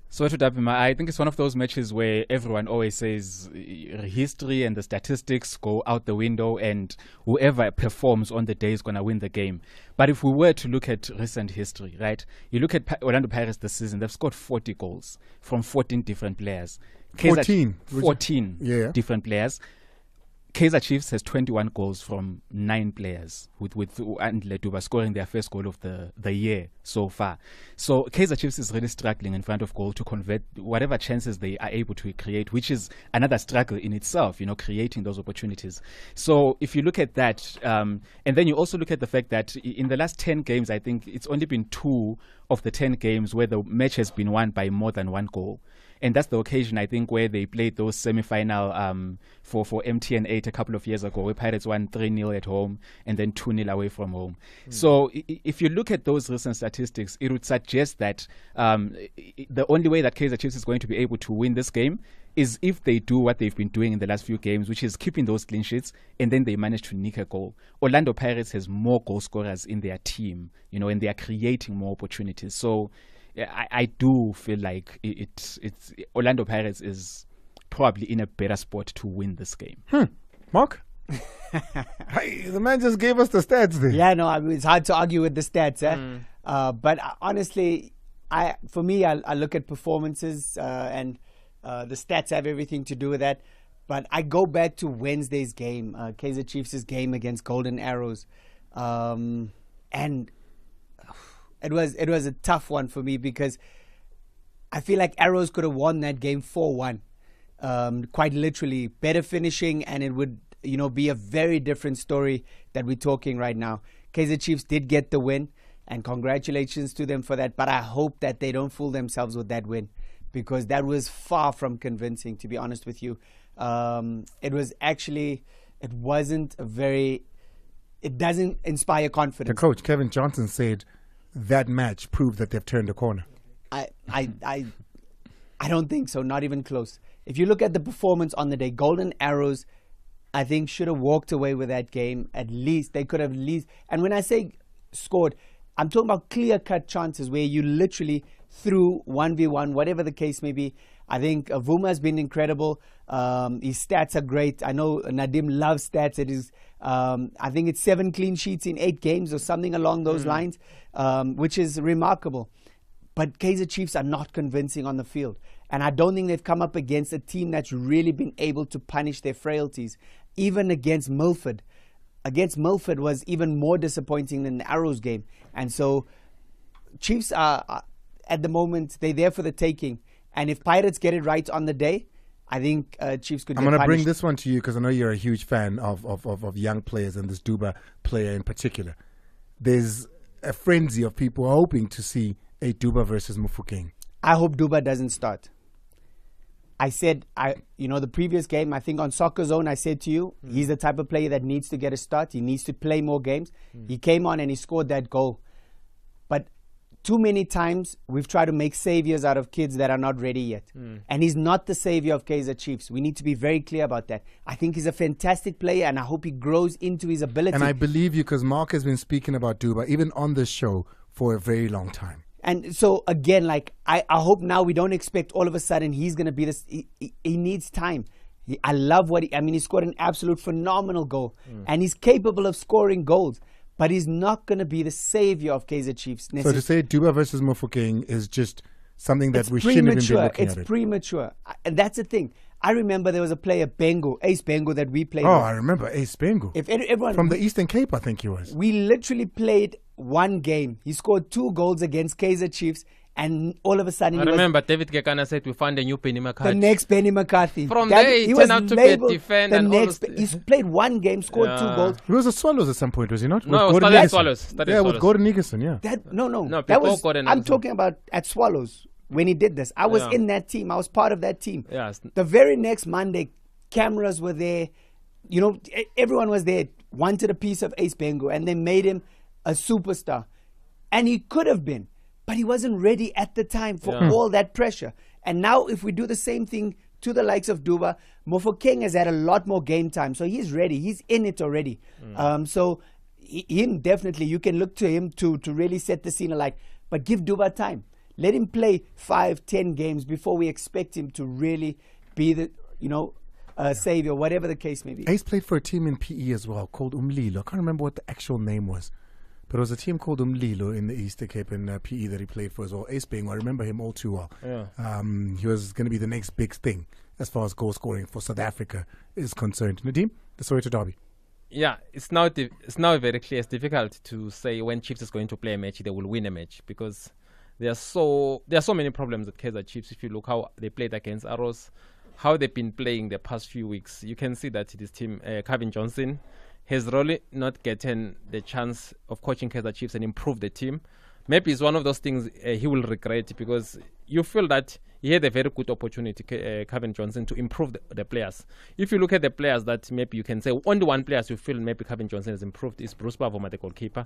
Soweto Derby, I think it's one of those matches where everyone always says history and the statistics go out the window and whoever performs on the day is going to win the game. But if we were to look at recent history, right, you look at Orlando Pirates this season, they've scored 40 goals from 14 different players. 14 different players. Kaizer Chiefs has 21 goals from 9 players, with Andile Duba scoring their first goal of the year so far. So Kaizer Chiefs is really struggling in front of goal to convert whatever chances they are able to create, which is another struggle in itself, creating those opportunities. So if you look at that, and then you also look at the fact that in the last 10 games, I think it's only been 2 of the 10 games where the match has been won by more than 1 goal. And that's the occasion, I think, where they played those semi-final for MTN 8 a couple of years ago, where Pirates won 3-0 at home and then 2-0 away from home. So if you look at those recent statistics, it would suggest that the only way that Kaizer Chiefs is going to be able to win this game is if they do what they've been doing in the last few games, which is keeping those clean sheets, and then they manage to nick a goal. Orlando Pirates has more goal scorers in their team, and they are creating more opportunities. So I do feel like it's Orlando Pirates is probably in a better spot to win this game. Mark? Hey, the man just gave us the stats there. Yeah, no, I mean, it's hard to argue with the stats. But honestly, for me, I look at performances and the stats have everything to do with that. But I go back to Wednesday's game, Kaizer Chiefs' game against Golden Arrows. And it was a tough one for me because I feel like Arrows could have won that game 4-1. Quite literally, better finishing, and it would be a very different story that we're talking right now. Kaizer Chiefs did get the win, and congratulations to them for that. But I hope that they don't fool themselves with that win, because that was far from convincing, to be honest with you. It doesn't inspire confidence. The coach, Kevin Johnson, said that match proved that they've turned a corner. I don't think so, not even close. If you look at the performance on the day, Golden Arrows, I think, should have walked away with that game. At least they could have and when I say scored, I'm talking about clear-cut chances where you literally threw 1v1, whatever the case may be. I think Vuma has been incredible. His stats are great. I know Nadim loves stats. It is, I think it's 7 clean sheets in 8 games or something along those lines, which is remarkable. But Kaizer Chiefs are not convincing on the field. And I don't think they've come up against a team that's really been able to punish their frailties. Even against Milford. Against Milford was even more disappointing than the Arrows game. And so Chiefs are, at the moment, they're there for the taking. And if Pirates get it right on the day, I think Chiefs could get punished. I'm going to bring this one to you because I know you're a huge fan of young players and this Duba player in particular. There's a frenzy of people hoping to see a Duba versus Mufokeng. I hope Duba doesn't start. I said, the previous game, I think on Soccer Zone, I said to you, he's the type of player that needs to get a start. He needs to play more games. He came on and he scored that goal. But too many times, we've tried to make saviors out of kids that are not ready yet. And he's not the savior of Kaizer Chiefs. We need to be very clear about that. I think he's a fantastic player, and I hope he grows into his ability. And I believe you because Mark has been speaking about Duba, even on this show, for a very long time. And so, again, I hope now we don't expect all of a sudden he's going to be this. He needs time. I love he scored an absolute phenomenal goal. And he's capable of scoring goals. But he's not going to be the savior of Kaizer Chiefs. So to say Duba versus Mofokeng is just something that we shouldn't even be looking at. It's premature. And that's the thing. I remember there was a player, Ace Bengo, that we played with. I remember Ace Bengo. From the Eastern Cape, I think he was. We literally played one game. He scored 2 goals against Kaizer Chiefs, and all of a sudden I remember David Gekana said we found a new Penny McCarthy. The next Penny McCarthy. From there, he turned out to be a defender. He's played one game, scored 2 goals. He was at Swallows at some point, was he not? No, started Swallows. With Gordon Egerson, yeah. I'm talking about at Swallows. When he did this, I was in that team. I was part of that team. Yes. The very next Monday, cameras were there. Everyone was there, wanted a piece of Ace Bengo, and they made him a superstar. And he could have been, but he wasn't ready at the time for all that pressure. And now if we do the same thing to the likes of Duba, Mofokeng has had a lot more game time, so he's ready. He's in it already. So him, definitely, you can look to him to really set the scene alike. But give Duba time. Let him play 5-10 games before we expect him to really be the, savior, whatever the case may be. Ace played for a team in PE as well called Umlilo. I can't remember what the actual name was, but it was a team called Umlilo in the Eastern Cape in PE that he played for as well. Ace Bengo, I remember him all too well. Yeah. He was going to be the next big thing as far as goal scoring for South Africa is concerned. Nadim, the Soweto Derby. Yeah, it's now very clear. It's difficult to say when Chiefs is going to play a match, they will win a match because there are so many problems at Kaizer Chiefs. If you look how they played against Arrows, how they've been playing the past few weeks, you can see that this team, Kevin Johnson, has really not gotten the chance of coaching Kaizer Chiefs and improve the team. Maybe it's one of those things he will regret because you feel that he had a very good opportunity, Kevin Johnson, to improve the players. If you look at the players that maybe you can say only one player you feel maybe Kevin Johnson has improved is Bruce Bavuma, the goalkeeper.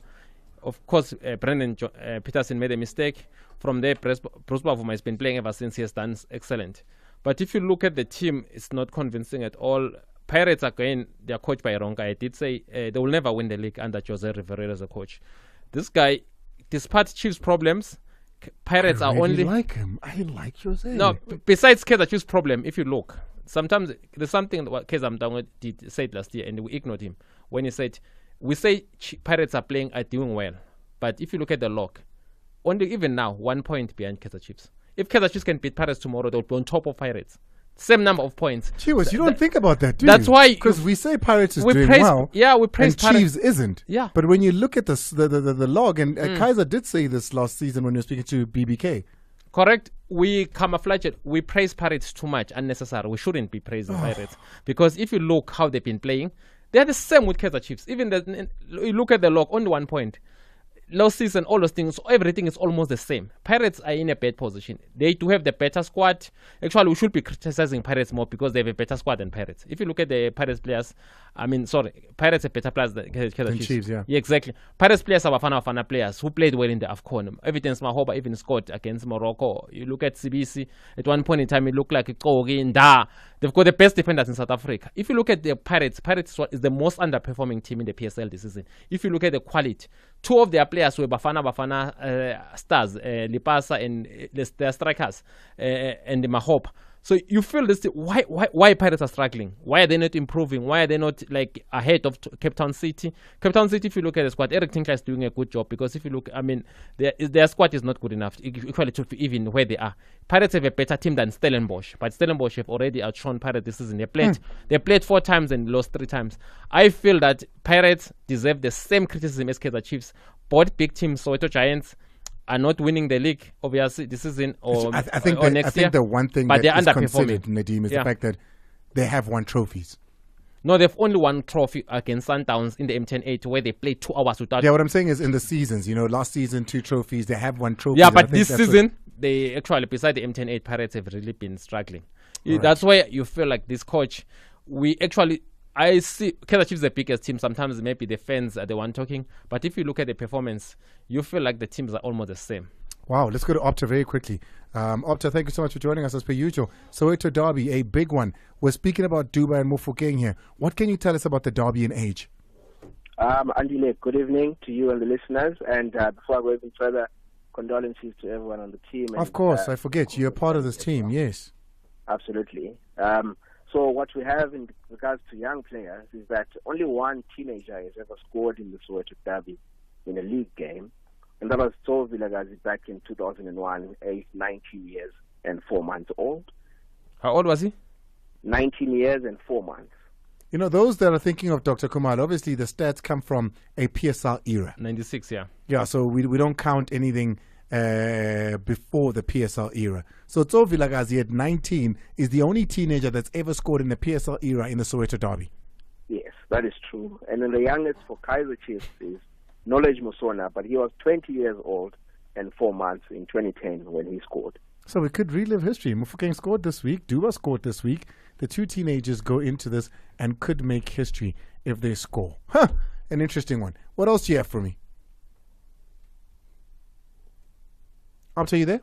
Of course, Brendan Peterson made a mistake. From there, Bruce Bavuma has been playing ever since. He has done excellent. But if you look at the team, it's not convincing at all. Pirates, again, they are coached by Ronka. I did say they will never win the league under Jose Rivera as a coach. This guy, despite Chiefs' problems, Pirates are only... I like him. I like Jose. No, besides Kaizer Chiefs' problem, if you look, sometimes there's something that Kaizer Mdangwe did said last year, and we ignored him when he said, we say Pirates are doing well, but if you look at the log, only even now 1 point behind Kaizer Chiefs. If Kaizer Chiefs can beat Pirates tomorrow, they'll be on top of Pirates. Same number of points. Chiwas, you don't think about that, do That's you? why, because we say Pirates is doing well. Yeah, we praise and Pirates. Chiefs isn't. Yeah. But when you look at the log, and Kaizer did say this last season when he was speaking to BBK. Correct. We camouflage it. We praise Pirates too much, unnecessary. We shouldn't be praising Pirates, because if you look how they've been playing, they're the same with Kaizer Chiefs. Even you look at the log, only 1 point. Last season, all those things, everything is almost the same. Pirates are in a bad position. They do have the better squad. Actually, we should be criticizing Pirates more because they have a better squad than Pirates. If you look at the Pirates players, Pirates are better players than Chiefs. Yeah, exactly. Pirates players are Bafana players who played well in the AFCON. Evidence Mahoba even scored against Morocco. You look at SABC, at one point in time, it looked like Nda. They've got the best defenders in South Africa. If you look at the Pirates is the most underperforming team in the PSL this season. If you look at the quality, two of their players were Bafana stars, Lipasa and their strikers, and Mahoba. So you feel this, why Pirates are struggling? Why are they not improving? Why are they not like ahead of Cape Town City? Cape Town City, if you look at the squad, Eric Tinkler is doing a good job, because if you look, their squad is not good enough, equally to even where they are. Pirates have a better team than Stellenbosch, but Stellenbosch have already outshone Pirates this season. They played 4 times and lost 3 times. I feel that Pirates deserve the same criticism as Kaizer Chiefs. Both big teams, Soweto Giants, are not winning the league, obviously, this season or next year. I think the one thing but that is underperforming. considered, Nadeem, is the fact that they have won trophies. No, they've only won trophy against Sundowns in the M10-8, where they played 2 hours without... Yeah, what I'm saying is in the seasons, last season 2 trophies, they have won trophies. Yeah, but this season, they actually, beside the M10-8, Pirates have really been struggling. Right. That's why you feel like this coach, I see Kaizer Chiefs the biggest team. Sometimes maybe the fans are the one talking, but if you look at the performance, you feel like the teams are almost the same. Wow, let's go to Opta very quickly. Opta, thank you so much for joining us as per usual. Soweto Derby, a big one. We're speaking about Dubai and Mofokeng here. What can you tell us about the Derby in age? Andile, good evening to you and the listeners. And before I go even further, condolences to everyone on the team. Of course, I forget. You're part of this team, yes. Absolutely. So what we have in regards to young players is that only one teenager has ever scored in the Soweto Derby in a league game, and that was Tso Vilakazi back in 2001, aged 19 years and 4 months old. How old was he? 19 years and 4 months. Those that are thinking of Dr. Kumar, obviously the stats come from a PSL era. 96, yeah. Yeah, so we don't count anything before the PSL era. So Tso Vilakazi at 19 is the only teenager that's ever scored in the PSL era in the Soweto Derby. Yes, that is true. And then the youngest for Kaizer Chiefs is Knowledge Musona, but he was 20 years old and 4 months in 2010 when he scored. So we could relive history. Mofokeng scored this week. Duba scored this week. The 2 teenagers go into this and could make history if they score. An interesting one. What else do you have for me? Opta, you there?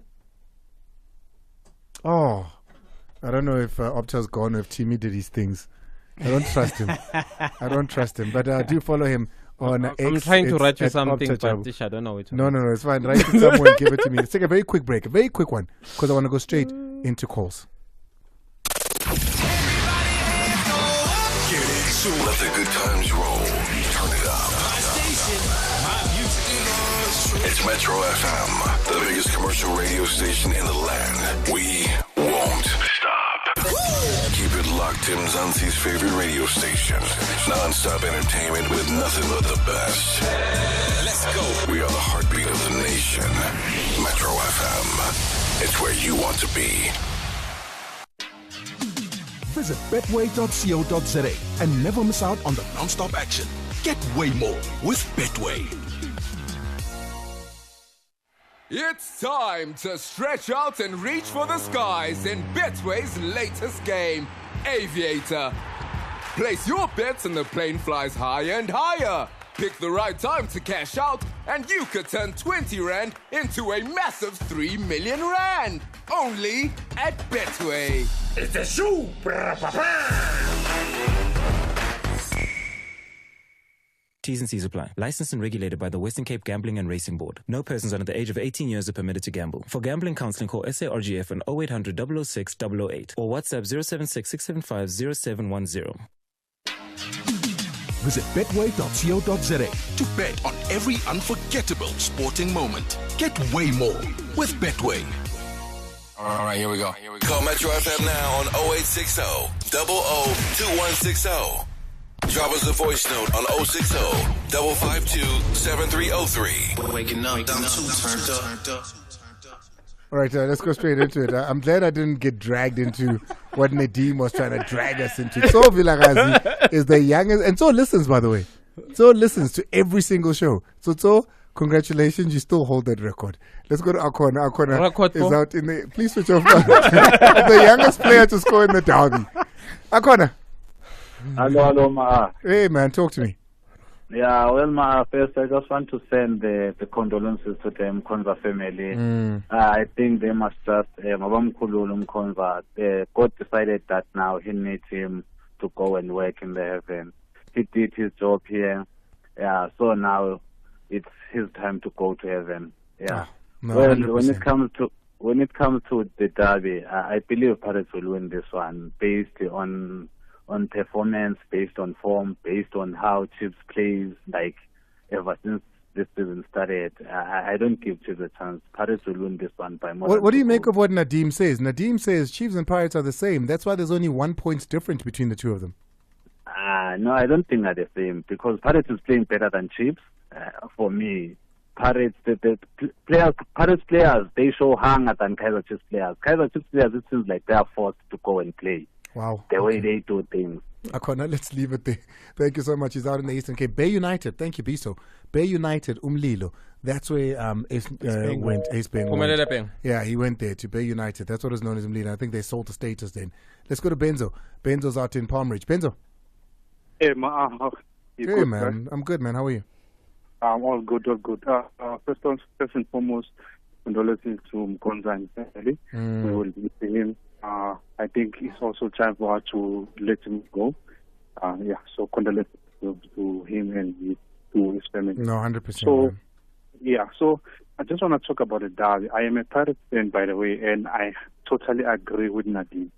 Oh, I don't know if Opta's gone or if Timmy did his things. I don't trust him. But do follow him on X. I'm trying to write you something, but I don't know it. No, it's fine. Write it somewhere and give it to me. Let's take a very quick break. A very quick one, because I want to go straight into calls. Let the good times roll. Turn it up. It's Metro FM, the biggest commercial radio station in the land. We won't stop. Keep it locked in Mzansi's favorite radio station. Non-stop entertainment with nothing but the best. Let's go. We are the heartbeat of the nation. Metro FM. It's where you want to be. Visit betway.co.za and never miss out on the non-stop action. Get way more with Betway. It's time to stretch out and reach for the skies in Betway's latest game, Aviator. Place your bets and the plane flies higher and higher. Pick the right time to cash out and you could turn 20 Rand into a massive 3 million Rand. Only at Betway. It's a shoe! T's and C's apply. Licensed and regulated by the Western Cape Gambling and Racing Board. No persons under the age of 18 years are permitted to gamble. For gambling counseling, call SARGF on 0800 006 008 or WhatsApp 076 675 0710. Visit betway.co.za to bet on every unforgettable sporting moment. Get way more with Betway. All right, here we go. Call Metro FM now on 0860 002160. Drop us a voice note on 060 552 7303. Waking up, I'm too turned up. All right, let's go straight into it. I'm glad I didn't get dragged into what Nadeem was trying to drag us into. So Vilagazi is the youngest, and so listens, by the way. So listens to every single show. So congratulations, you still hold that record. Let's go to Akona. Akona is out in the. Please switch off. The youngest player to score in the derby. Akona. Hello, Ma. Hey, man, talk to me. Yeah, well, Ma, first I just want to send the condolences to the Mkonza family. I think they must just, Mkonza, God decided that now he needs him to go and work in the heaven. He did his job here. Yeah, so now it's his time to go to heaven. Yeah. No, well, 100%. when it comes to the derby, I believe Pirates will win this one based on performance, based on form, based on how Chiefs plays, like ever since this season started. I don't give Chiefs a chance. Pirates will win this one by more. What do you make of what Nadeem says? Nadeem says Chiefs and Pirates are the same. That's why there's only 1 point difference between the two of them. No, I don't think they're the same because Pirates is playing better than Chiefs. For me, Pirates, the players, Pirates players, they show hunger than Kaizer Chiefs players. Kaizer Chiefs players, it seems like they are forced to go and play. Wow. The way they do things. Akona, let's leave it there. Thank you so much. He's out in the Eastern Cape. Bay United. Thank you, Biso. Bay United, Umlilo. That's where went. Ace Beng went. Yeah, he went there to Bay United. That's what is known as Umlilo. I think they sold the status then. Let's go to Benzo. Benzo's out in Palm Ridge. Benzo. Hey, Ma. Hey, good, man. Right? I'm good, man. How are you? I'm all good, all good. First and foremost, condolences to Mkonza and family. We will be seeing him. I think it's also time for her to let him go. So condolences to him and to his family. No, 100%. So, so I just want to talk about the derby. I am a Pirates fan, by the way, and I totally agree with Nadine.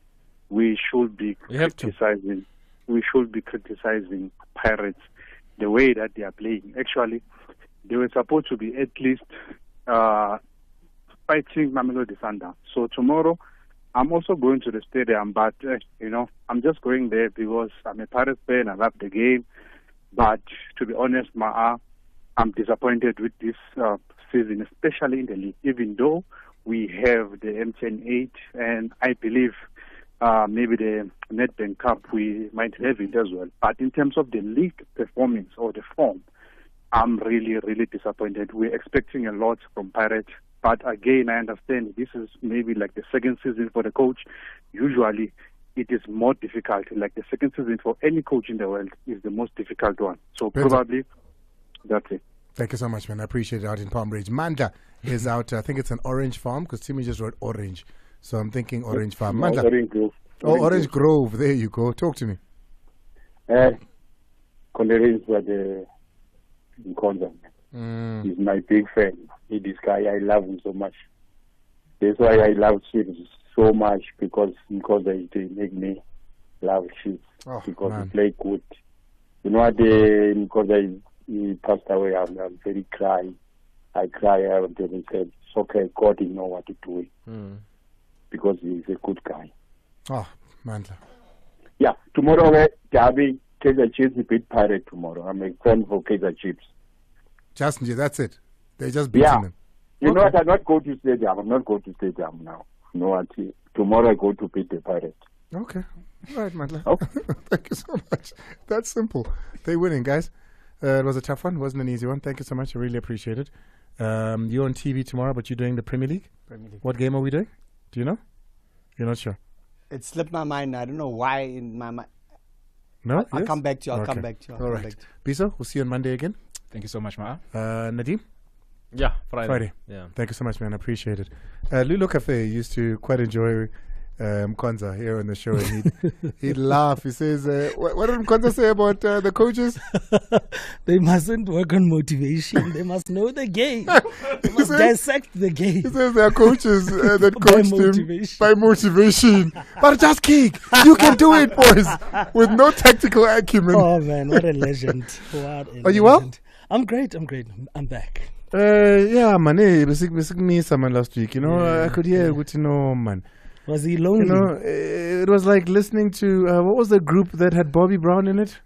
We should be criticizing. We should be criticizing Pirates the way that they are playing. Actually, they were supposed to be at least fighting Mamelodi Sundowns. So tomorrow, I'm also going to the stadium, but, I'm just going there because I'm a Pirates fan, I love the game. But to be honest, I'm disappointed with this season, especially in the league, even though we have the MTN 8, and I believe maybe the Nedbank Cup, we might have it as well. But in terms of the league performance or the form, I'm really, really disappointed. We're expecting a lot from Pirates. But again, I understand this is maybe like the second season for the coach. Usually, it is more difficult. Like the second season for any coach in the world is the most difficult one. So probably that's it. Thank you so much, man. I appreciate it out in Palm Ridge. Mandla is out. I think it's an Orange Farm because Timmy just wrote Orange. So I'm thinking Orange Farm. Mandla. Orange Grove. Orange Grove. There you go. Talk to me. Condolences for the Mkonza. He's my big fan. This guy, I love him so much. That's why I love Chiefs so much because they make me love Chiefs because he play good. You know what? Because he passed away, I'm very crying. I cry and then said, it's okay, God, he know what to do because he's a good guy. Oh, man. Yeah, tomorrow, Derby, Kaizer Chiefs beat Pirate tomorrow. I'm a fan for Kaizer Chiefs. Just that's it. They just beat them. You know what? I'm not going to stadium. I'm not going to stadium now. No, what? Tomorrow I go to beat the Pirates. Okay. All right, Mandla. Thank you so much. That's simple. They're winning, guys. It was a tough one. It wasn't an easy one. Thank you so much. I really appreciate it. You're on TV tomorrow, but you're doing the Premier League? Premier League. What game are we doing? Do you know? You're not sure? It slipped my mind. I don't know why in my mind. No? I'll Yes? come back to you. I'll Okay. come back to you. I'll All come right. back to Biso, we'll see you on Monday again. Thank you so much, Ma'a. Nadeem? Yeah, Friday. Yeah. Thank you so much, man. I appreciate it. Lulu Cafe used to quite enjoy Mkonza here on the show. And he'd laugh. He says, what did Mkonza say about the coaches? They mustn't work on motivation. They must know the game. They must dissect the game. He says there are coaches that coached him by motivation. But just kick. You can do it, boys. With no tactical acumen. Oh, man. What a legend. Are you well? I'm great. I'm back. Yeah, man. Me someone last week. You know, I could hear good to know, man. Was he lonely? You know, it was like listening to what was the group that had Bobby Brown in it?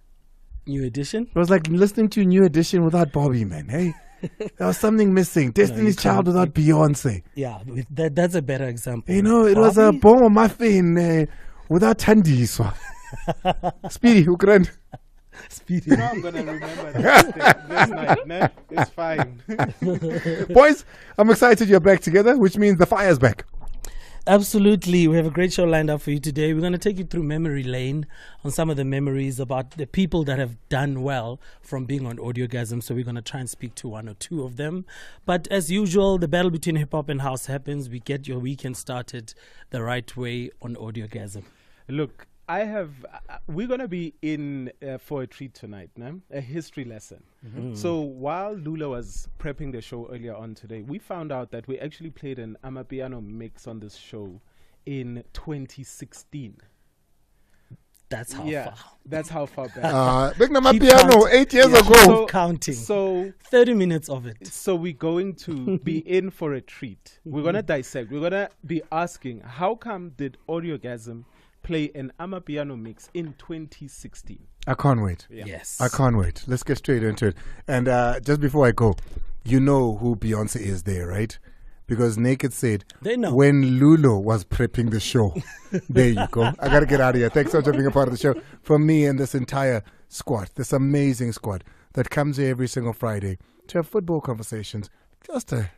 New Edition? It was like listening to New Edition without Bobby, man. Hey, there was something missing. Destiny's Child without Beyonce. Yeah, that's a better example. You know, it was a bomb muffin without Tandiswa. Speedy, Ukraine. Speedy. You know, I'm gonna remember this night. No, it's fine. Boys, I'm excited you're back together, which means the fire's back. Absolutely. We have a great show lined up for you today. We're going to take you through memory lane on some of the memories about the people that have done well from being on Audiogasm. So we're going to try and speak to one or two of them. But as usual, the battle between hip hop and house happens. We get your weekend started the right way on Audiogasm. Look, we're going to be in for a treat tonight, no? A history lesson. Mm-hmm. So while Lula was prepping the show earlier on today, we found out that we actually played an Amapiano mix on this show in 2016. That's how far. That's how far back. Big Amapiano, 8 years ago. Keep counting. So 30 minutes of it. So we're going to be in for a treat. We're going to dissect. We're going to be asking, how come did Audiogasm play an Amapiano mix in 2016? I can't wait. Yeah. Yes. I can't wait. Let's get straight into it. And just before I go, you know who Beyonce is there, right? Because Naked said they know when Lulu was prepping the show. There you go. I got to get out of here. Thanks so much for being a part of the show. From me and this entire squad, this amazing squad that comes here every single Friday to have football conversations. Just a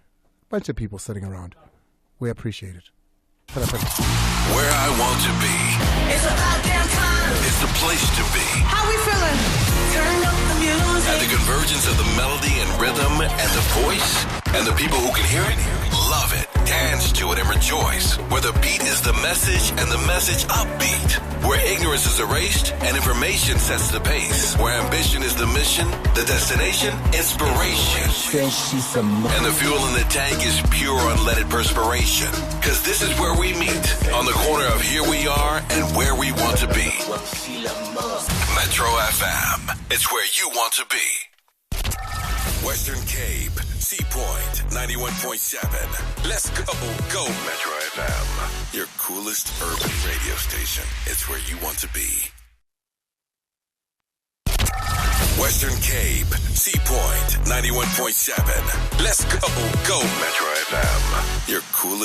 bunch of people sitting around. We appreciate it. Where I want to be. It's about damn time. It's the place to be. How we feeling? Turn up the music. At the convergence of the melody and rhythm and the voice and the people who can hear it, love it, dance to it, and rejoice. Where the beat is the message and the message upbeat. Where ignorance is erased and information sets the pace. Where ambition is the mission, the destination, inspiration. And the fuel in the tank is pure unleaded perspiration. Because this is where we meet. On the corner of here we are and where we want to be. Metro FM. It's where you want to be. Western Cape, Sea Point, 91.7. Let's go, go Metro FM. Your coolest urban radio station. It's where you want to be. Western Cape, Sea Point, 91.7. Let's go, go Metro FM. Your coolest